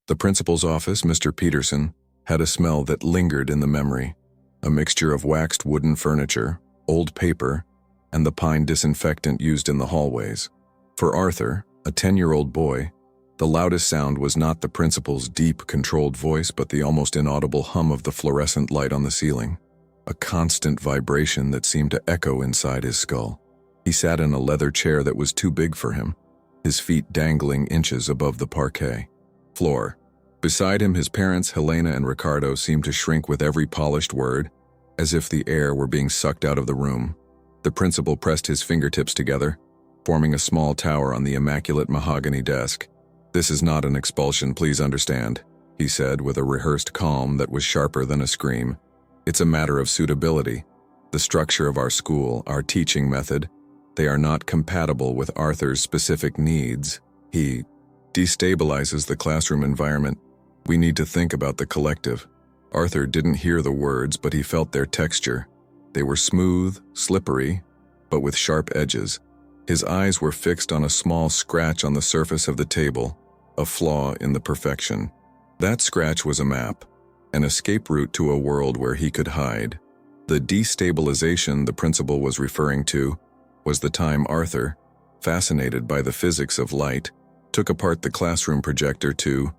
The principal's office, Mr. Peterson, had a smell that lingered in the memory, a mixture of waxed wooden furniture, old paper, and the pine disinfectant used in the hallways. For Arthur, a 10-year-old boy, the loudest sound was not the principal's deep, controlled voice, but the almost inaudible hum of the fluorescent light on the ceiling, a constant vibration that seemed to echo inside his skull. He sat in a leather chair that was too big for him, his feet dangling inches above the parquet floor. Beside him, his parents, Helena and Ricardo, seemed to shrink with every polished word, as if the air were being sucked out of the room. The principal pressed his fingertips together, forming a small tower on the immaculate mahogany desk. "This is not an expulsion, please understand," he said with a rehearsed calm that was sharper than a scream. "It's a matter of suitability. The structure of our school, our teaching method, they are not compatible with Arthur's specific needs. He destabilizes the classroom environment. We need to think about the collective." Arthur didn't hear the words, but he felt their texture. They were smooth, slippery, but with sharp edges. His eyes were fixed on a small scratch on the surface of the table, a flaw in the perfection. That scratch was a map, an escape route to a world where he could hide. The destabilization the principal was referring to was the time Arthur, fascinated by the physics of light, took apart the classroom projector to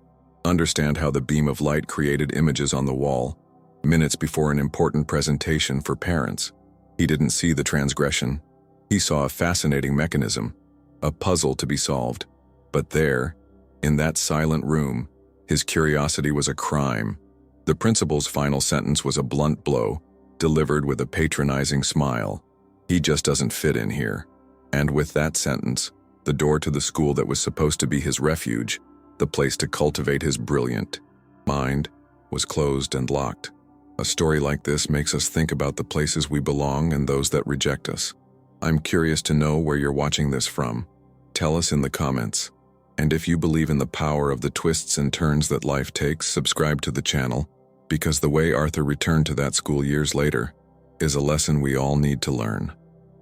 understand how the beam of light created images on the wall, minutes before an important presentation for parents. He didn't see the transgression. He saw a fascinating mechanism, a puzzle to be solved. But there, in that silent room, his curiosity was a crime. The principal's final sentence was a blunt blow, delivered with a patronizing smile. "He just doesn't fit in here." And with that sentence, the door to the school that was supposed to be his refuge, the place to cultivate his brilliant mind, was closed and locked. A story like this makes us think about the places we belong and those that reject us. I'm curious to know where you're watching this from. Tell us in the comments. And if you believe in the power of the twists and turns that life takes, subscribe to the channel, because the way Arthur returned to that school years later is a lesson we all need to learn.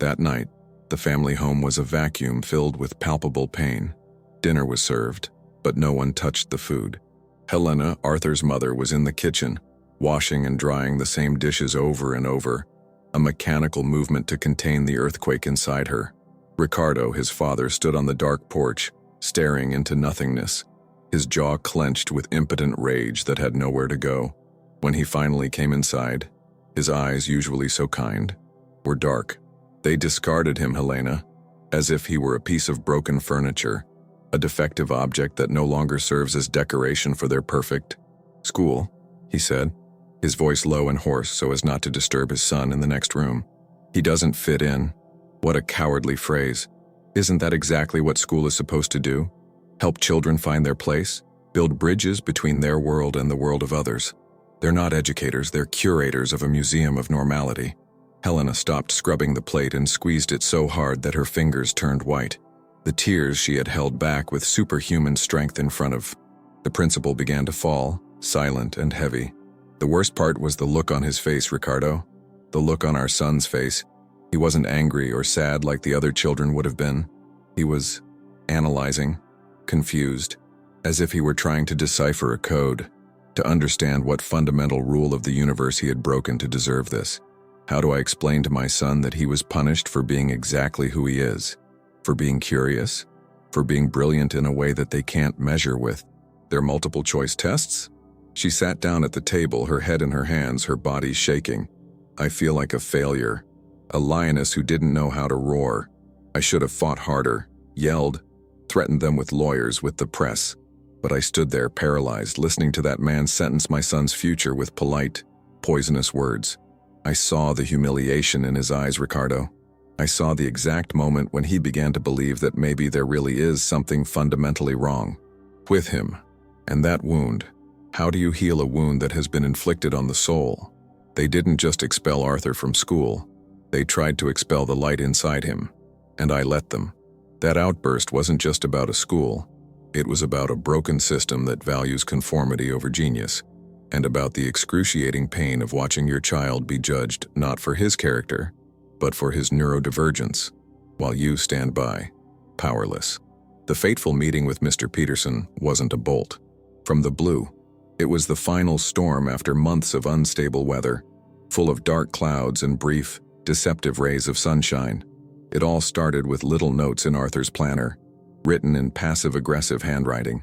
That night, the family home was a vacuum filled with palpable pain. Dinner was served, but no one touched the food. Helena, Arthur's mother, was in the kitchen, washing and drying the same dishes over and over, a mechanical movement to contain the earthquake inside her. Ricardo, his father, stood on the dark porch, staring into nothingness, his jaw clenched with impotent rage that had nowhere to go. When he finally came inside, his eyes, usually so kind, were dark. They discarded him, Helena, as if he were a piece of broken furniture, a defective object that no longer serves as decoration for their perfect school, he said, his voice low and hoarse so as not to disturb his son in the next room. "He doesn't fit in." What a cowardly phrase. Isn't that exactly what school is supposed to do? Help children find their place, build bridges between their world and the world of others. They're not educators, they're curators of a museum of normality. Helena stopped scrubbing the plate and squeezed it so hard that her fingers turned white. The tears she had held back with superhuman strength in front of the principal began to fall, silent and heavy. The worst part was the look on his face, Ricardo. The look on our son's face. He wasn't angry or sad like the other children would have been. He was analyzing, confused, as if he were trying to decipher a code, to understand what fundamental rule of the universe he had broken to deserve this. How do I explain to my son that he was punished for being exactly who he is? For being curious? For being brilliant in a way that they can't measure with their multiple choice tests? She sat down at the table, her head in her hands, her body shaking. "I feel like a failure. A lioness who didn't know how to roar. I should have fought harder, yelled, threatened them with lawyers, with the press. But I stood there paralyzed, listening to that man sentence my son's future with polite, poisonous words. I saw the humiliation in his eyes, Ricardo. I saw the exact moment when he began to believe that maybe there really is something fundamentally wrong with him. And that wound. How do you heal a wound that has been inflicted on the soul? They didn't just expel Arthur from school. They tried to expel the light inside him. And I let them. That outburst wasn't just about a school. It was about a broken system that values conformity over genius, and about the excruciating pain of watching your child be judged not for his character, but for his neurodivergence, while you stand by, powerless. The fateful meeting with Mr. Peterson wasn't a bolt. from the blue. It was the final storm after months of unstable weather, full of dark clouds and brief, deceptive rays of sunshine. It all started with little notes in Arthur's planner, written in passive-aggressive handwriting.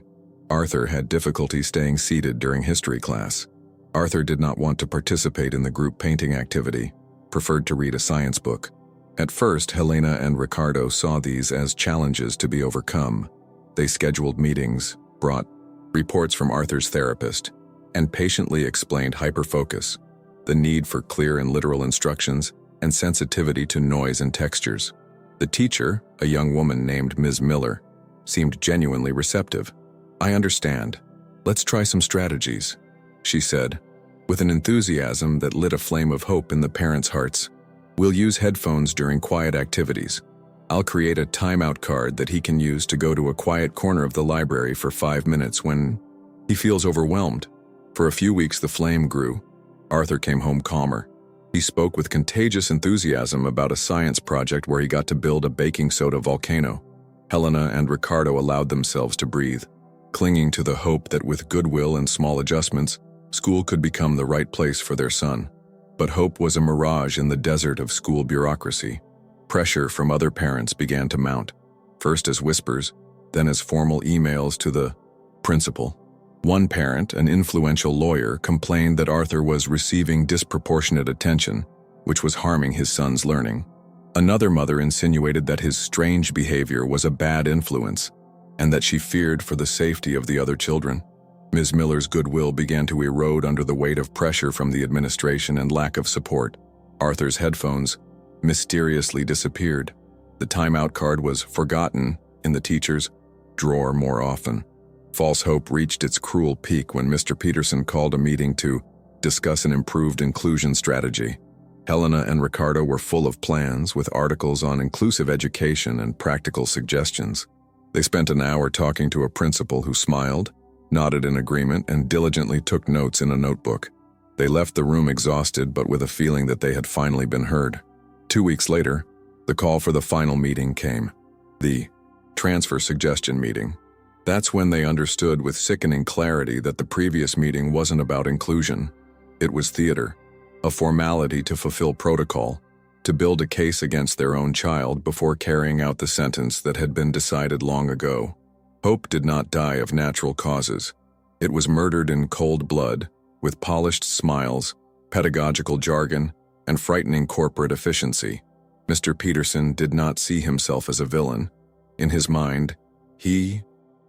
Arthur had difficulty staying seated during history class. Arthur did not want to participate in the group painting activity, preferred to read a science book. At first, Helena and Ricardo saw these as challenges to be overcome. They scheduled meetings, brought reports from Arthur's therapist, and patiently explained hyperfocus, the need for clear and literal instructions, and sensitivity to noise and textures. The teacher, a young woman named Ms. Miller, seemed genuinely receptive. "I understand. Let's try some strategies," she said, with an enthusiasm that lit a flame of hope in the parents' hearts. "We'll use headphones during quiet activities. I'll create a timeout card that he can use to go to a quiet corner of the library for 5 minutes when he feels overwhelmed." For a few weeks the flame grew. Arthur came home calmer. He spoke with contagious enthusiasm about a science project where he got to build a baking soda volcano. Helena and Ricardo allowed themselves to breathe, clinging to the hope that with goodwill and small adjustments, school could become the right place for their son. But hope was a mirage in the desert of school bureaucracy. Pressure from other parents began to mount, first as whispers, then as formal emails to the principal. One parent, an influential lawyer, complained that Arthur was receiving disproportionate attention, which was harming his son's learning. Another mother insinuated that his strange behavior was a bad influence, and that she feared for the safety of the other children. Ms. Miller's goodwill began to erode under the weight of pressure from the administration and lack of support. Arthur's headphones mysteriously disappeared. The timeout card was forgotten in the teacher's drawer more often. False hope reached its cruel peak when Mr. Peterson called a meeting to discuss an improved inclusion strategy. Helena and Ricardo were full of plans, with articles on inclusive education and practical suggestions. They spent an hour talking to a principal who smiled, nodded in agreement, and diligently took notes in a notebook. They left the room exhausted, but with a feeling that they had finally been heard. 2 weeks later, the call for the final meeting came. The transfer suggestion meeting. That's when they understood with sickening clarity that the previous meeting wasn't about inclusion. It was theater, a formality to fulfill protocol, to build a case against their own child before carrying out the sentence that had been decided long ago. Hope did not die of natural causes. It was murdered in cold blood, with polished smiles, pedagogical jargon, and frightening corporate efficiency. Mr. Peterson did not see himself as a villain. In his mind, he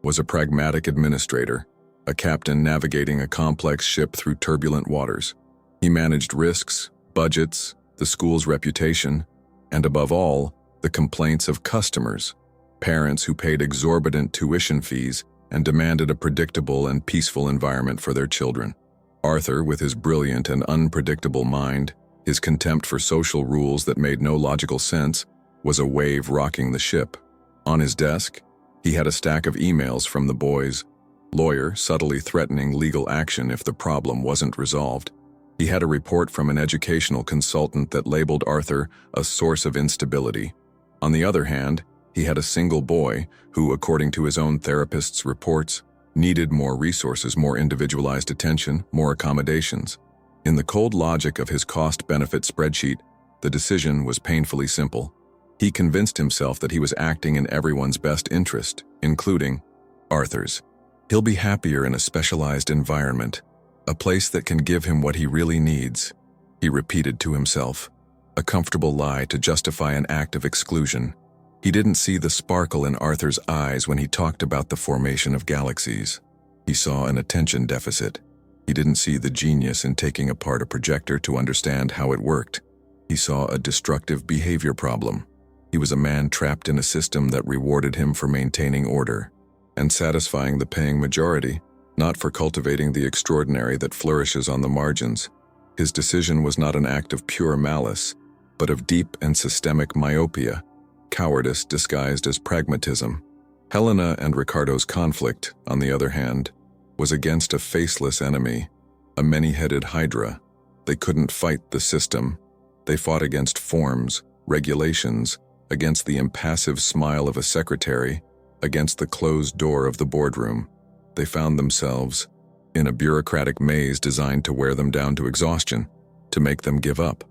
was a pragmatic administrator, a captain navigating a complex ship through turbulent waters. He managed risks, budgets, the school's reputation, and above all, the complaints of customers, parents who paid exorbitant tuition fees and demanded a predictable and peaceful environment for their children. Arthur, with his brilliant and unpredictable mind, his contempt for social rules that made no logical sense, was a wave rocking the ship. On his desk, he had a stack of emails from the boys' lawyer subtly threatening legal action if the problem wasn't resolved. He had a report from an educational consultant that labeled Arthur a source of instability. On the other hand, he had a single boy who, according to his own therapist's reports, needed more resources, more individualized attention, more accommodations. In the cold logic of his cost-benefit spreadsheet, the decision was painfully simple. He convinced himself that he was acting in everyone's best interest, including Arthur's. He'll be happier in a specialized environment, a place that can give him what he really needs, he repeated to himself, a comfortable lie to justify an act of exclusion. He didn't see the sparkle in Arthur's eyes when he talked about the formation of galaxies. He saw an attention deficit. He didn't see the genius in taking apart a projector to understand how it worked. He saw a destructive behavior problem. He was a man trapped in a system that rewarded him for maintaining order and satisfying the paying majority, not for cultivating the extraordinary that flourishes on the margins. His decision was not an act of pure malice, but of deep and systemic myopia, cowardice disguised as pragmatism. Helena and Ricardo's conflict, on the other hand, was against a faceless enemy, a many-headed hydra. They couldn't fight the system. They fought against forms, regulations, against the impassive smile of a secretary, against the closed door of the boardroom. They found themselves in a bureaucratic maze designed to wear them down to exhaustion, to make them give up.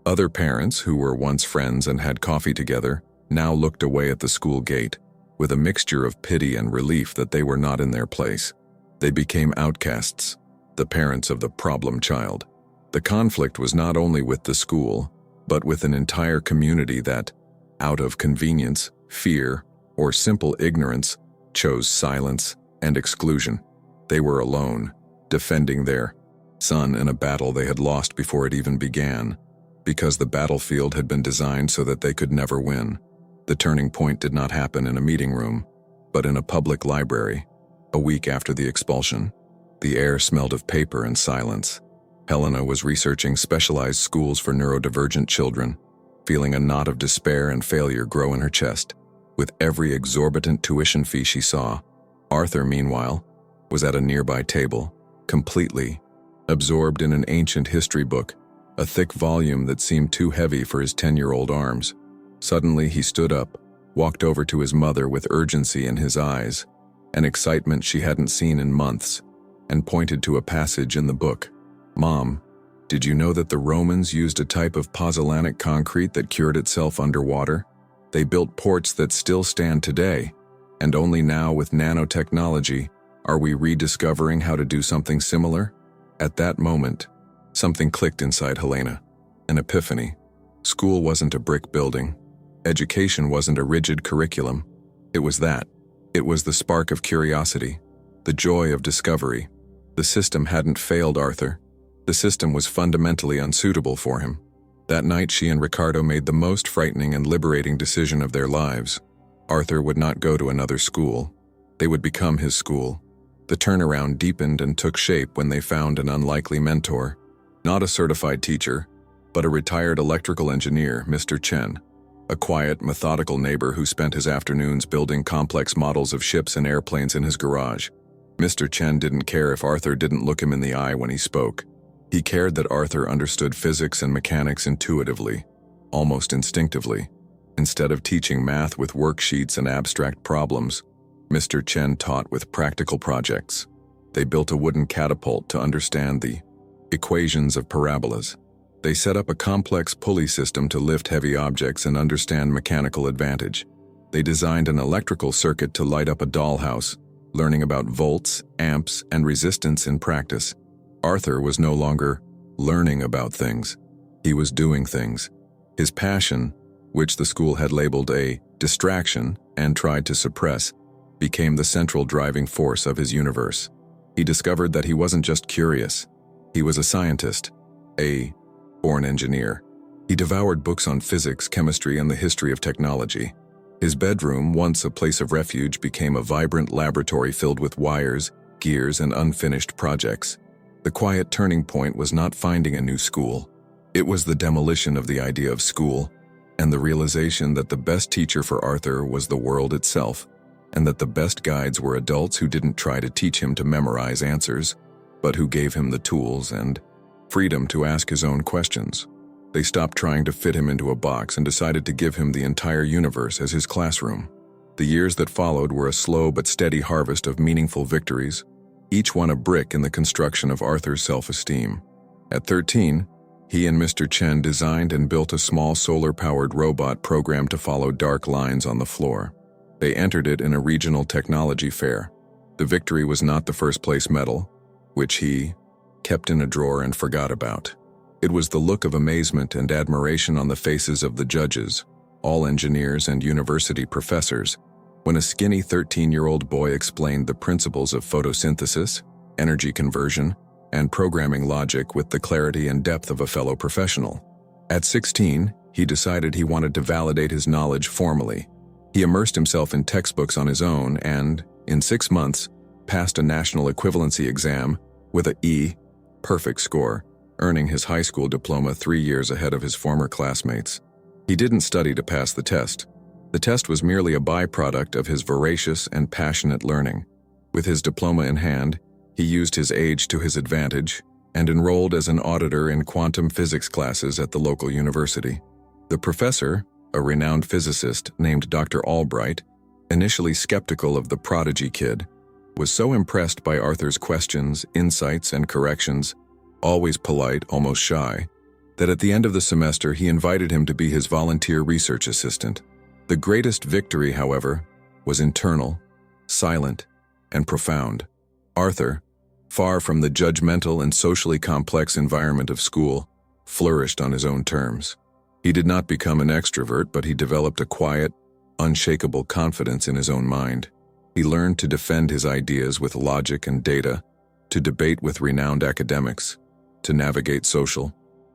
Other parents, who were once friends and had coffee together, now looked away at the school gate, with a mixture of pity and relief that they were not in their place. They became outcasts, the parents of the problem child. The conflict was not only with the school, but with an entire community that, out of convenience, fear, or simple ignorance, chose silence and exclusion. They were alone, defending their son in a battle they had lost before it even began, because the battlefield had been designed so that they could never win. The turning point did not happen in a meeting room, but in a public library. A week after the expulsion, the air smelled of paper and silence. Helena was researching specialized schools for neurodivergent children, feeling a knot of despair and failure grow in her chest. With every exorbitant tuition fee she saw, Arthur, meanwhile, was at a nearby table, completely absorbed in an ancient history book, a thick volume that seemed too heavy for his 10-year-old arms. Suddenly he stood up, walked over to his mother with urgency in his eyes, an excitement she hadn't seen in months, and pointed to a passage in the book. "Mom, did you know that the Romans used a type of pozzolanic concrete that cured itself underwater? They built ports that still stand today, and only now with nanotechnology are we rediscovering how to do something similar?" At that moment, something clicked inside Helena, an epiphany. School wasn't a brick building. Education wasn't a rigid curriculum. It was that. It was the spark of curiosity, the joy of discovery. The system hadn't failed Arthur. The system was fundamentally unsuitable for him. That night, she and Ricardo made the most frightening and liberating decision of their lives. Arthur would not go to another school. They would become his school. The turnaround deepened and took shape when they found an unlikely mentor. Not a certified teacher, but a retired electrical engineer, Mr. Chen. A quiet, methodical neighbor who spent his afternoons building complex models of ships and airplanes in his garage. Mr. Chen didn't care if Arthur didn't look him in the eye when he spoke. He cared that Arthur understood physics and mechanics intuitively, almost instinctively. Instead of teaching math with worksheets and abstract problems, Mr. Chen taught with practical projects. They built a wooden catapult to understand the equations of parabolas. They set up a complex pulley system to lift heavy objects and understand mechanical advantage. They designed an electrical circuit to light up a dollhouse, learning about volts, amps, and resistance in practice. Arthur was no longer learning about things. He was doing things. His passion, which the school had labeled a distraction and tried to suppress, became the central driving force of his universe. He discovered that he wasn't just curious. He was a scientist, a born engineer. He devoured books on physics, chemistry, and the history of technology. His bedroom, once a place of refuge, became a vibrant laboratory filled with wires, gears, and unfinished projects. The quiet turning point was not finding a new school. It was the demolition of the idea of school, and the realization that the best teacher for Arthur was the world itself, and that the best guides were adults who didn't try to teach him to memorize answers, but who gave him the tools and freedom to ask his own questions. They stopped trying to fit him into a box and decided to give him the entire universe as his classroom. The years that followed were a slow but steady harvest of meaningful victories, each one a brick in the construction of Arthur's self-esteem. At 13, he and Mr. Chen designed and built a small solar-powered robot programmed to follow dark lines on the floor. They entered it in a regional technology fair. The victory was not the first-place medal, which he kept in a drawer and forgot about. It was the look of amazement and admiration on the faces of the judges, all engineers and university professors, when a skinny 13-year-old boy explained the principles of photosynthesis, energy conversion, and programming logic with the clarity and depth of a fellow professional. At 16, he decided he wanted to validate his knowledge formally. He immersed himself in textbooks on his own and, in 6 months, passed a national equivalency exam with a E, perfect score, earning his high school diploma 3 years ahead of his former classmates. He didn't study to pass the test. The test was merely a byproduct of his voracious and passionate learning. With his diploma in hand, he used his age to his advantage and enrolled as an auditor in quantum physics classes at the local university. The professor, a renowned physicist named Dr. Albright, initially skeptical of the prodigy kid, was so impressed by Arthur's questions, insights, and corrections, always polite, almost shy, that at the end of the semester he invited him to be his volunteer research assistant. The greatest victory, however, was internal, silent, and profound. Arthur, far from the judgmental and socially complex environment of school, flourished on his own terms. He did not become an extrovert, but he developed a quiet, unshakable confidence in his own mind. He learned to defend his ideas with logic and data, to debate with renowned academics, to navigate social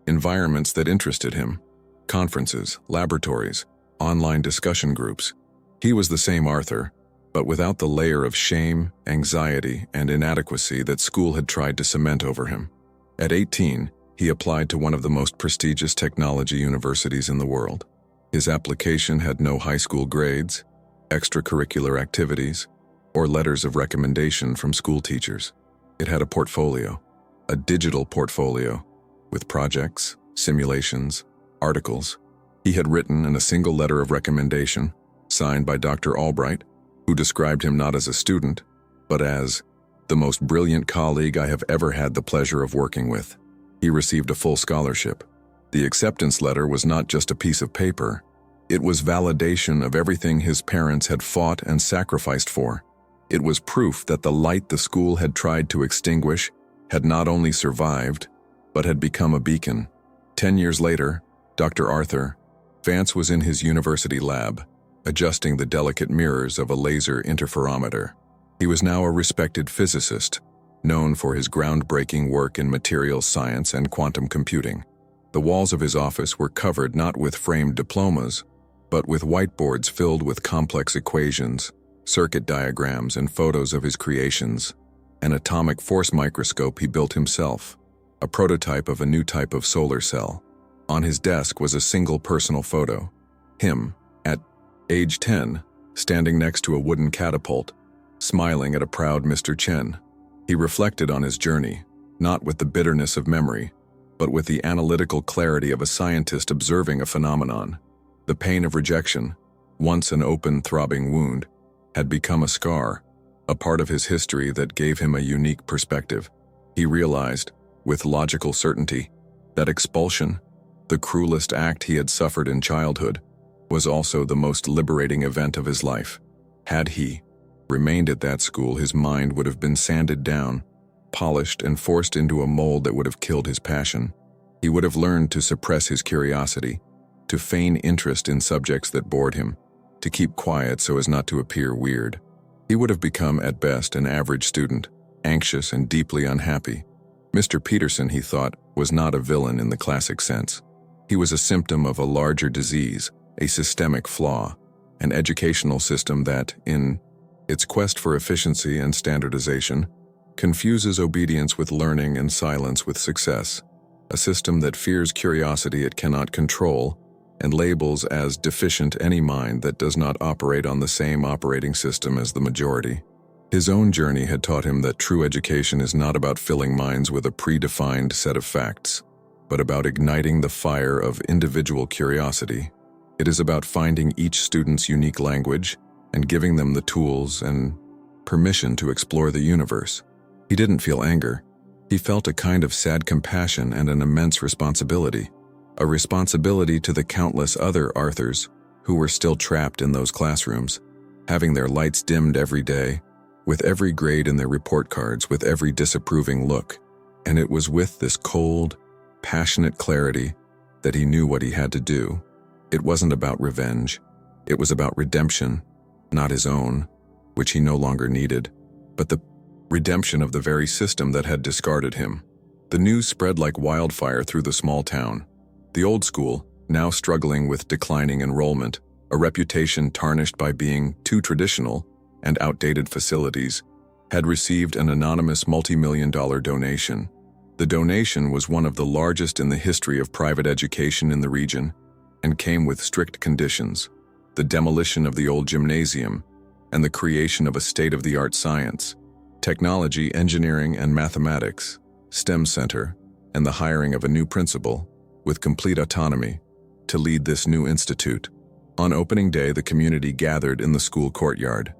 environments that interested him, conferences, laboratories, online discussion groups. He was the same Arthur, but without the layer of shame, anxiety, and inadequacy that school had tried to cement over him. At 18, he applied to one of the most prestigious technology universities in the world. His application had no high school grades, extracurricular activities, or letters of recommendation from school teachers. It had a portfolio, a digital portfolio, with projects, simulations, articles. He had written in a single letter of recommendation, signed by Dr. Albright, who described him not as a student, but as the most brilliant colleague I have ever had the pleasure of working with. He received a full scholarship. The acceptance letter was not just a piece of paper. It was validation of everything his parents had fought and sacrificed for. It was proof that the light the school had tried to extinguish had not only survived, but had become a beacon. 10 years later, Dr. Arthur Vance was in his university lab, adjusting the delicate mirrors of a laser interferometer. He was now a respected physicist, known for his groundbreaking work in materials science and quantum computing. The walls of his office were covered not with framed diplomas, but with whiteboards filled with complex equations, circuit diagrams, and photos of his creations. An atomic force microscope he built himself, a prototype of a new type of solar cell. On his desk was a single personal photo. Him, at age 10, standing next to a wooden catapult, smiling at a proud Mr. Chen. He reflected on his journey, not with the bitterness of memory, but with the analytical clarity of a scientist observing a phenomenon. The pain of rejection, once an open, throbbing wound, had become a scar, a part of his history that gave him a unique perspective. He realized, with logical certainty, that expulsion, the cruelest act he had suffered in childhood, was also the most liberating event of his life. Had he remained at that school, his mind would have been sanded down, polished, and forced into a mold that would have killed his passion. He would have learned to suppress his curiosity, to feign interest in subjects that bored him, to keep quiet so as not to appear weird. He would have become, at best, an average student, anxious and deeply unhappy. Mr. Peterson, he thought, was not a villain in the classic sense. He was a symptom of a larger disease, a systemic flaw, an educational system that, in its quest for efficiency and standardization, confuses obedience with learning and silence with success, a system that fears curiosity it cannot control and labels as deficient any mind that does not operate on the same operating system as the majority. His own journey had taught him that true education is not about filling minds with a predefined set of facts, but about igniting the fire of individual curiosity. It is about finding each student's unique language and giving them the tools and permission to explore the universe. He didn't feel anger. He felt a kind of sad compassion and an immense responsibility. A responsibility to the countless other Arthurs who were still trapped in those classrooms, having their lights dimmed every day, with every grade in their report cards, with every disapproving look. And it was with this cold, passionate clarity that he knew what he had to do. It wasn't about revenge. It was about redemption, not his own, which he no longer needed, but the redemption of the very system that had discarded him. The news spread like wildfire through the small town. The old school, now struggling with declining enrollment, a reputation tarnished by being too traditional and outdated facilities, had received an anonymous multi-million-dollar donation. The donation was one of the largest in the history of private education in the region and came with strict conditions: the demolition of the old gymnasium and the creation of a state-of-the-art science, technology, engineering, and mathematics STEM center, and the hiring of a new principal with complete autonomy to lead this new institute. On opening day, the community gathered in the school courtyard.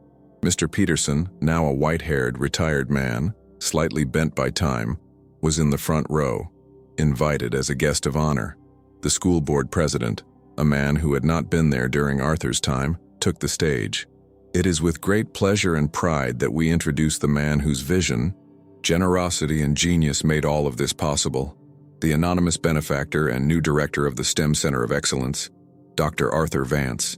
Mr. Peterson, now a white-haired, retired man, slightly bent by time, was in the front row, invited as a guest of honor. The school board president, a man who had not been there during Arthur's time, took the stage. It is with great pleasure and pride that we introduce the man whose vision, generosity, and genius made all of this possible, the anonymous benefactor and new director of the STEM Center of Excellence, Dr. Arthur Vance.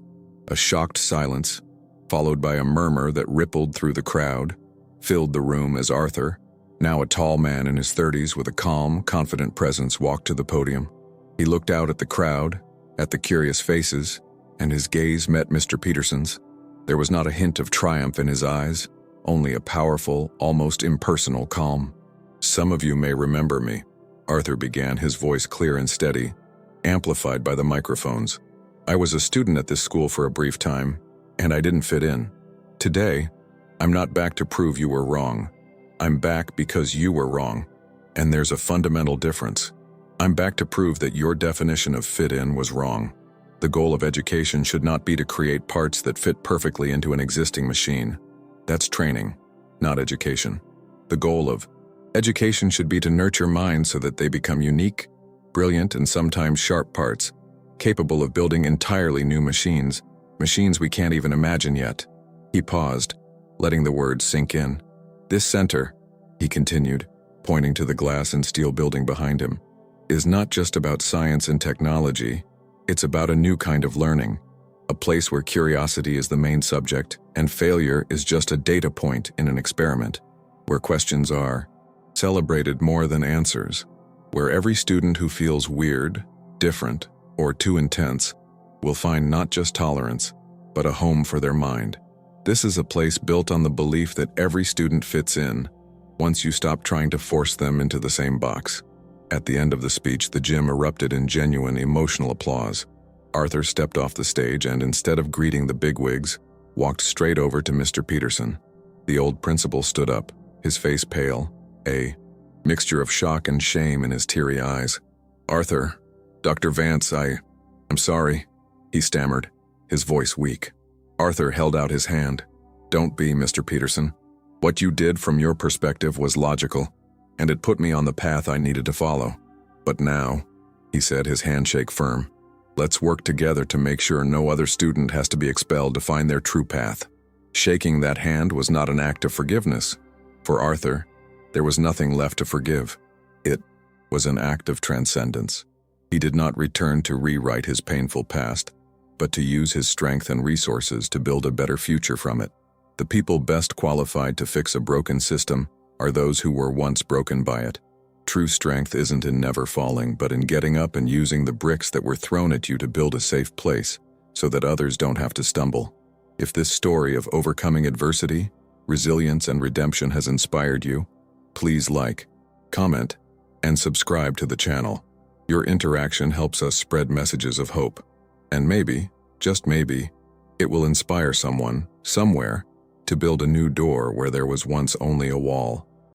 A shocked silence, followed by a murmur that rippled through the crowd, filled the room as Arthur, now a tall man in his 30s with a calm, confident presence, walked to the podium. He looked out at the crowd, at the curious faces, and his gaze met Mr. Peterson's. There was not a hint of triumph in his eyes, only a powerful, almost impersonal calm. "Some of you may remember me," Arthur began, his voice clear and steady, amplified by the microphones. "I was a student at this school for a brief time, and I didn't fit in. Today, I'm not back to prove you were wrong. I'm back because you were wrong, and there's a fundamental difference. I'm back to prove that your definition of fit in was wrong. The goal of education should not be to create parts that fit perfectly into an existing machine. That's training, not education. The goal of education should be to nurture minds so that they become unique, brilliant, and sometimes sharp parts, capable of building entirely new machines we can't even imagine yet." He paused, letting the words sink in. "This center," he continued, pointing to the glass and steel building behind him, "is not just about science and technology. It's about a new kind of learning, a place where curiosity is the main subject and failure is just a data point in an experiment, where questions are celebrated more than answers, where every student who feels weird, different, or too intense will find not just tolerance, but a home for their mind. This is a place built on the belief that every student fits in, once you stop trying to force them into the same box." At the end of the speech, the gym erupted in genuine emotional applause. Arthur stepped off the stage and, instead of greeting the bigwigs, walked straight over to Mr. Peterson. The old principal stood up, his face pale, a mixture of shock and shame in his teary eyes. "Arthur, Dr. Vance, I'm sorry," he stammered, his voice weak. Arthur held out his hand. "Don't be, Mr. Peterson. What you did from your perspective was logical, and it put me on the path I needed to follow. But now," he said, his handshake firm, "let's work together to make sure no other student has to be expelled to find their true path." Shaking that hand was not an act of forgiveness. For Arthur, there was nothing left to forgive. It was an act of transcendence. He did not return to rewrite his painful past, but to use his strength and resources to build a better future from it. The people best qualified to fix a broken system are those who were once broken by it. True strength isn't in never falling, but in getting up and using the bricks that were thrown at you to build a safe place, so that others don't have to stumble. If this story of overcoming adversity, resilience, and redemption has inspired you, please like, comment, and subscribe to the channel. Your interaction helps us spread messages of hope. And maybe, just maybe, it will inspire someone, somewhere, to build a new door where there was once only a wall.